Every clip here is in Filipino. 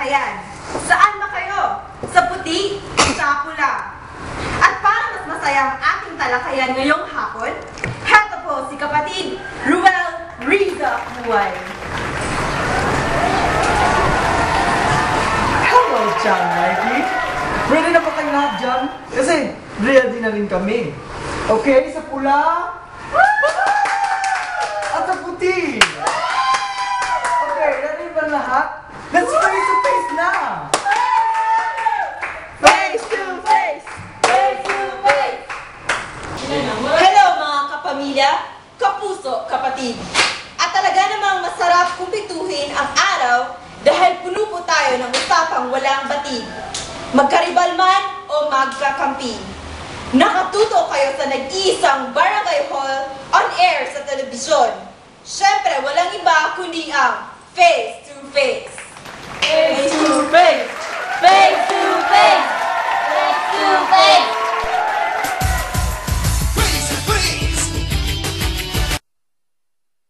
talakayan. Saan ba kayo? Sa puti? Sa pula? At para mas masaya ang ating talakayan ngayong hapon, heto po si kapatid Ruel Riza Buhay. Hello, Chan Nike! Ready na ba kayo lahat dyan? Kasi ready na rin kami. Okay, sa pula at sa puti. Okay, ready ba lahat? Let's face to face na! Face to face! Face to face! Hello mga kapamilya, kapuso, kapatid. At talaga namang masarap kumpituhin ang araw dahil puno po tayo ng usapang walang batid. Magkaribal man o magkakampi. Nakatuto kayo sa nag-iisang barangay hall on air sa telebisyon. Siyempre, walang iba kundi ang face to face. Face to face! Face to face! Face to face!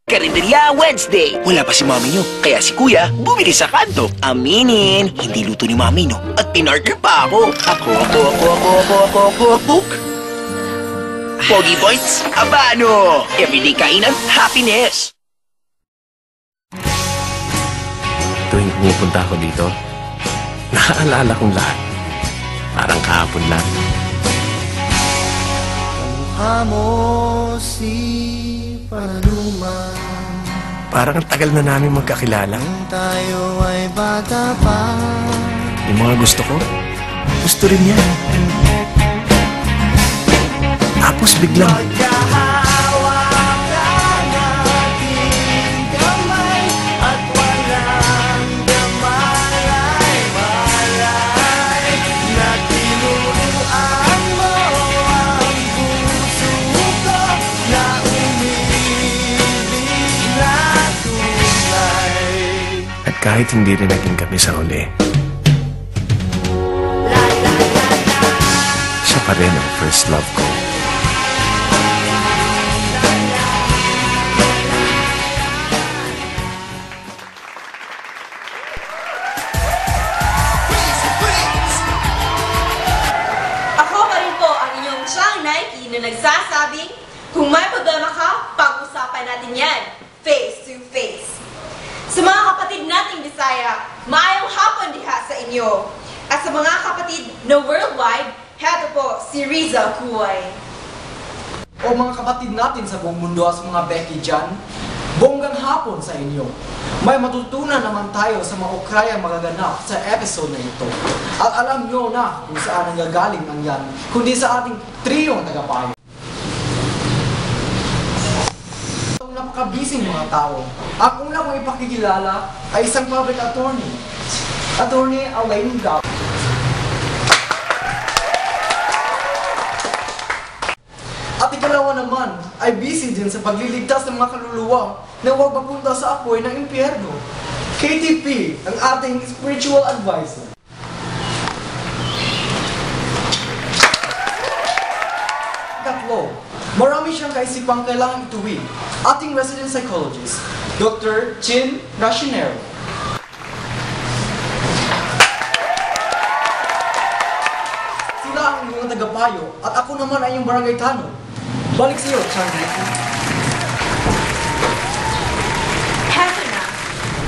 Karinderya Wednesday. Wala pa si mami nyo, kaya si kuya bumili sa kanto. Aminin, hindi luto ni mami no. At pinartner pa ako. Ako. Pogi points, abano. Everyday kainan, happiness. Tuwing pumupunta ako dito, naaalala kong lahat. Parang kahapon lang. Kamukha mo si Paluma. Parang ang tagal na namin magkakilala. Tayo ay bata pa. Yung mga gusto ko, gusto rin niya. Tapos biglang, Magkahawakan ating kamay at walang damalay-malay na tinuruan mo ang puso ko na umibig na tunay. at kahit hindi rin naging kami sa huli, siya pa rin ang first love ko. Ako pa rin po ang inyong Chang Nike na nagsasabing, kung may problema ka, pag-usapan natin yan, face to face. Sa mga kapatid nating Bisaya, maayong hapon diha sa inyo. At sa mga kapatid na worldwide, heto po si Riza Kuway. O mga kapatid natin sa buong mundo at sa mga Becky dyan, bonggang hapon sa inyo. May matutunan naman tayo sa mga ukrayang magaganap sa episode na ito. At alam nyo na kung saan nanggagaling ang yan, kundi sa ating triyong tagapayo. Itong napakabising mga tao, ang una kong ipakikilala ay isang public attorney. Attorney Elaine Gap. At ikalawa naman ay busy din sa pagliligtas ng mga kaluluwa na huwag mapunta sa apoy ng impyerno. KTP, ang ating spiritual advisor. Katlo, marami siyang kaisipang kailangan ituwid. Ating resident psychologist, Dr. Chin Rashinero. Sila ang inyong tagapayo at ako naman ay yung barangay tanong. Balik sa iyo, Charlie. Heto na,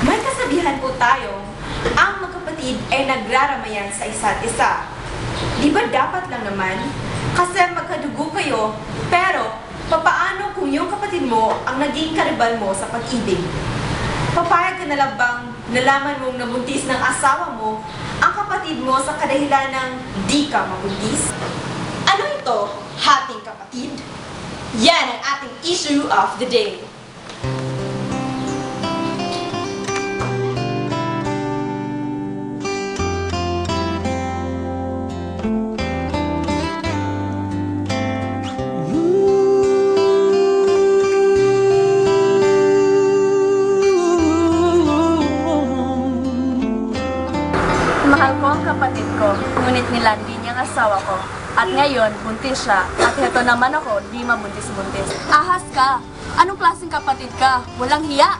may kasabihan po tayo, ang magkapatid ay nagraramayan sa isa't isa. Di ba dapat lang naman? Kasi magkadugo kayo, pero papaano kung yung kapatid mo ang naging karibal mo sa pag-ibig? Papayag ka na lang bang nalaman mong nabuntis ng asawa mo ang kapatid mo sa kadahilan ng di ka mabuntis? Ano ito, hating kapatid? Yan ang ating issue of the day. Mahal ko ang kapatid ko, ngunit nilandi niya ang asawa ko. At ngayon, buntis siya. At heto naman ako, di mabuntis-buntis. Ahas ka! Anong klaseng kapatid ka? Walang hiya!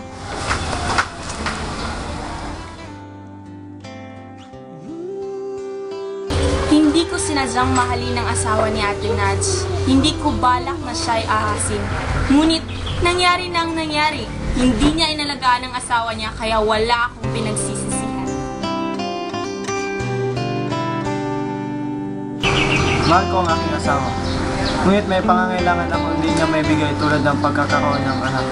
Hindi ko sinadyang mahalin ang asawa ni Ate Naj. Hindi ko balak na siya'y ahasin. Ngunit, nangyari nang nangyari. Hindi niya inalagaan ang asawa niya, kaya wala akong pinagsisisihan. Mahal ko ang aking asawa. Ngunit may pangangailangan ako hindi niya may bigay tulad ng pagkakaroon ng anak.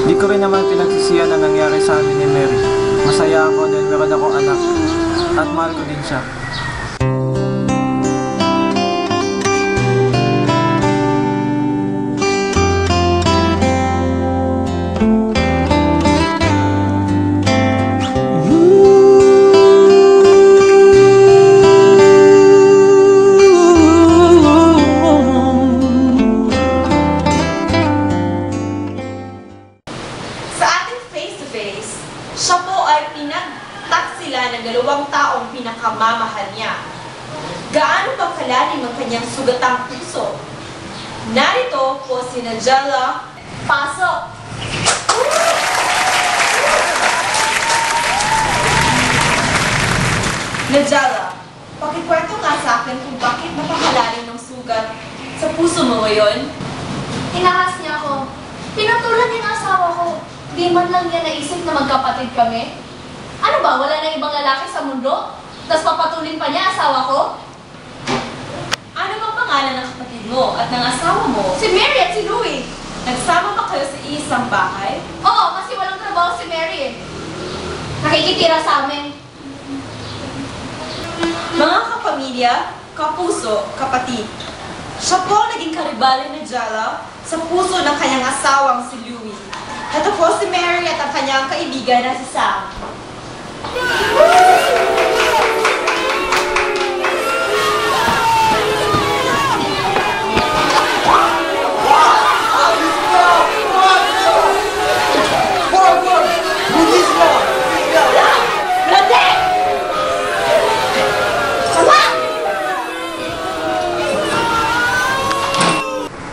Di ko rin naman pinagsisihan ang nangyari sa amin ni Mary. Masaya ako dahil meron akong anak. At mahal ko din siya. Siya po ay pinagtaksila ng dalawang taong pinakamamahal niya. Gaano ba kalalim ang kanyang sugatang puso? Narito po si Najella. Pasok! Najella, pakikwento nga sa akin kung bakit napakalalim ng sugat sa puso mo ngayon. Inahas niya ako. Pinatulan niya ang asawa ko. Di man lang niya naisip na magkapatid kami. Ano ba, wala na ibang lalaki sa mundo? Tapos papatulin pa niya asawa ko? Ano bang pangalan ng kapatid mo at ng asawa mo? Si Mary at si Louie. Nagsama ba kayo sa isang bahay? Oo, kasi walang trabaho si Mary eh. Nakikitira sa amin. Mga kapamilya, kapuso, kapatid. Siya po ang naging karibali ni Najella sa puso ng kanyang asawang si Louie. Ito po si Mary at ang kanyang kaibigan na si Sam.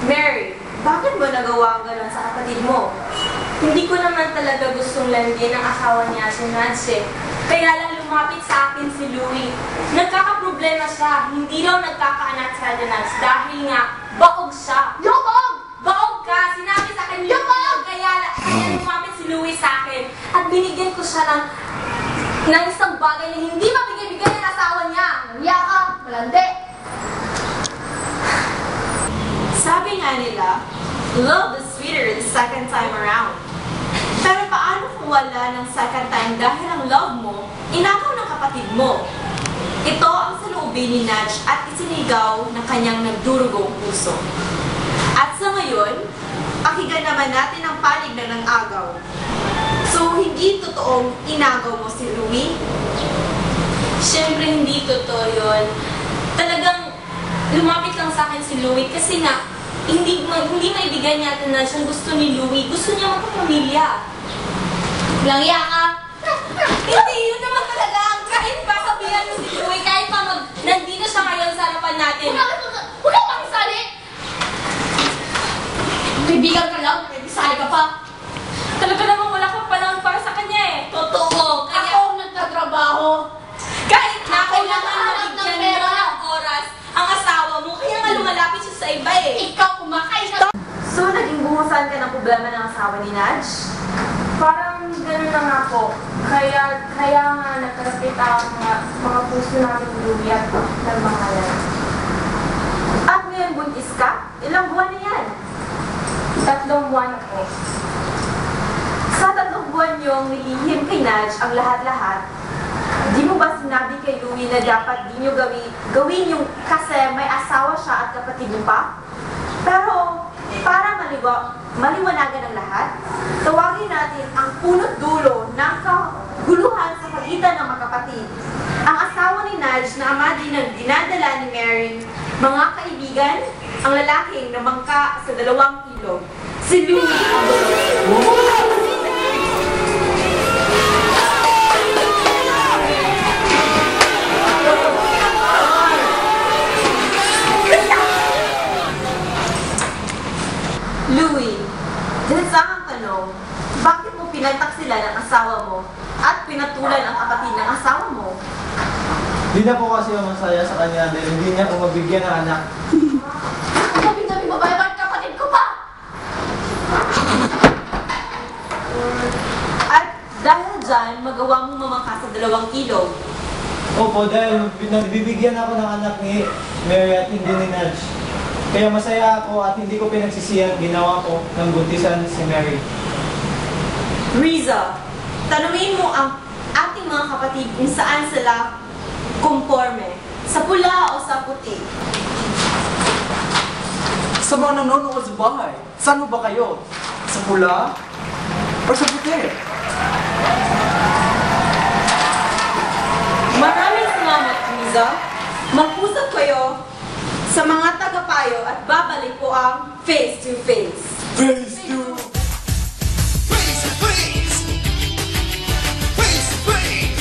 Mary, bakit mo nagawa ang gano'n sa kapatid mo? Hindi ko naman talaga gustong landin ang asawa niya si Nancy. Kaya lang lumapit sa akin si Louie. Nagkakaproblema siya. Hindi daw nagkakaanak sa Nancy dahil nga baog siya. Yabog! Baog ka! Sinabi sa akin yabog! Kaya lumapit si Louie sa akin at binigyan ko siya ng isang bagay na hindi mabigay-bigay ng asawa niya. Nangya ka! Malandi! Sabi nga nila, love is sweeter the second time around. Pero paano kung wala ng second time dahil ang love mo, inakaw ng kapatid mo? Ito ang saloobin ni Naj at isinigaw ng kanyang nagdurugong puso. At sa ngayon, pakinggan naman natin ang panig na ng agaw. So, hindi totoong inagaw mo si Louie? Siyempre, hindi totoo yun. Talagang lumapit lang sa akin si Louie kasi nga, hindi maibigay niya ito na siyang gusto ni Louie. Gusto niya magpapamilya. Langya ka! Hindi, yun naman talaga. Kahit pa sabihan mo si Louie, kahit pa nandito siya ngayon sa harapan natin. Huwag kang makisali! Kaibigan ka lang, makisali ka pa. Talaga naman wala kang panahon para sa kanya eh. Totoo. Kaya ako ang nagtatrabaho. Kahit na ako naman nabigyan mo ng oras ang asawa mo, kaya nga lumalapit siya sa iba eh. Ikaw, kumakain ka. So, naging buhusan ka ng problema ng asawa ni Naj? Parang gano'n na nga po. Kaya nga nagkarapit ang mga puso namin Louie at nagmahalan. At ngayon buntis ka? Ilang buwan na yan? 3 buwan po. Sa 3 buwan niyong nilihim kay Naj ang lahat-lahat, di mo ba sinabi kay Louie na dapat di niyo gawin yung kasi may asawa siya at kapatid niyo pa? Pero para maliwanagan ang lahat, tawagin natin ang punot dulo ng kaguluhan sa pagitan ng magkapatid. Ang asawa ni Naj na ama din ng dinadala ni Mary, mga kaibigan, ang lalaking na mangka sa 2 ilog, si Louie ang Dolores. Louie, dinisang ang tanong, bakit mo pinagtaksila ng asawa mo at pinatulan ang kapatid ng asawa mo? Di na po kasi ako masaya sa kanya dahil hindi niya ako mabigyan ng anak. Ang gabi-gabi babae, bakit kapatid ko pa? At dahil dyan, magawa mong mamangka sa 2 ilog. Opo, dahil nagbibigyan ako ng anak ni Mary at hindi ni Nudge. Kaya masaya ako at hindi ko pinagsisihan ginawa ko ng buntisan si Mary. Riza, tanungin mo ang ating mga kapatid kung saan sila conforme, sa pula o sa puti. Sa mga nanonood sa bahay, saan mo ba kayo? Sa pula? O sa puti? Maraming salamat, Riza. Mag-usap kayo sa mga tagapayo at babalik po ang face to face. Face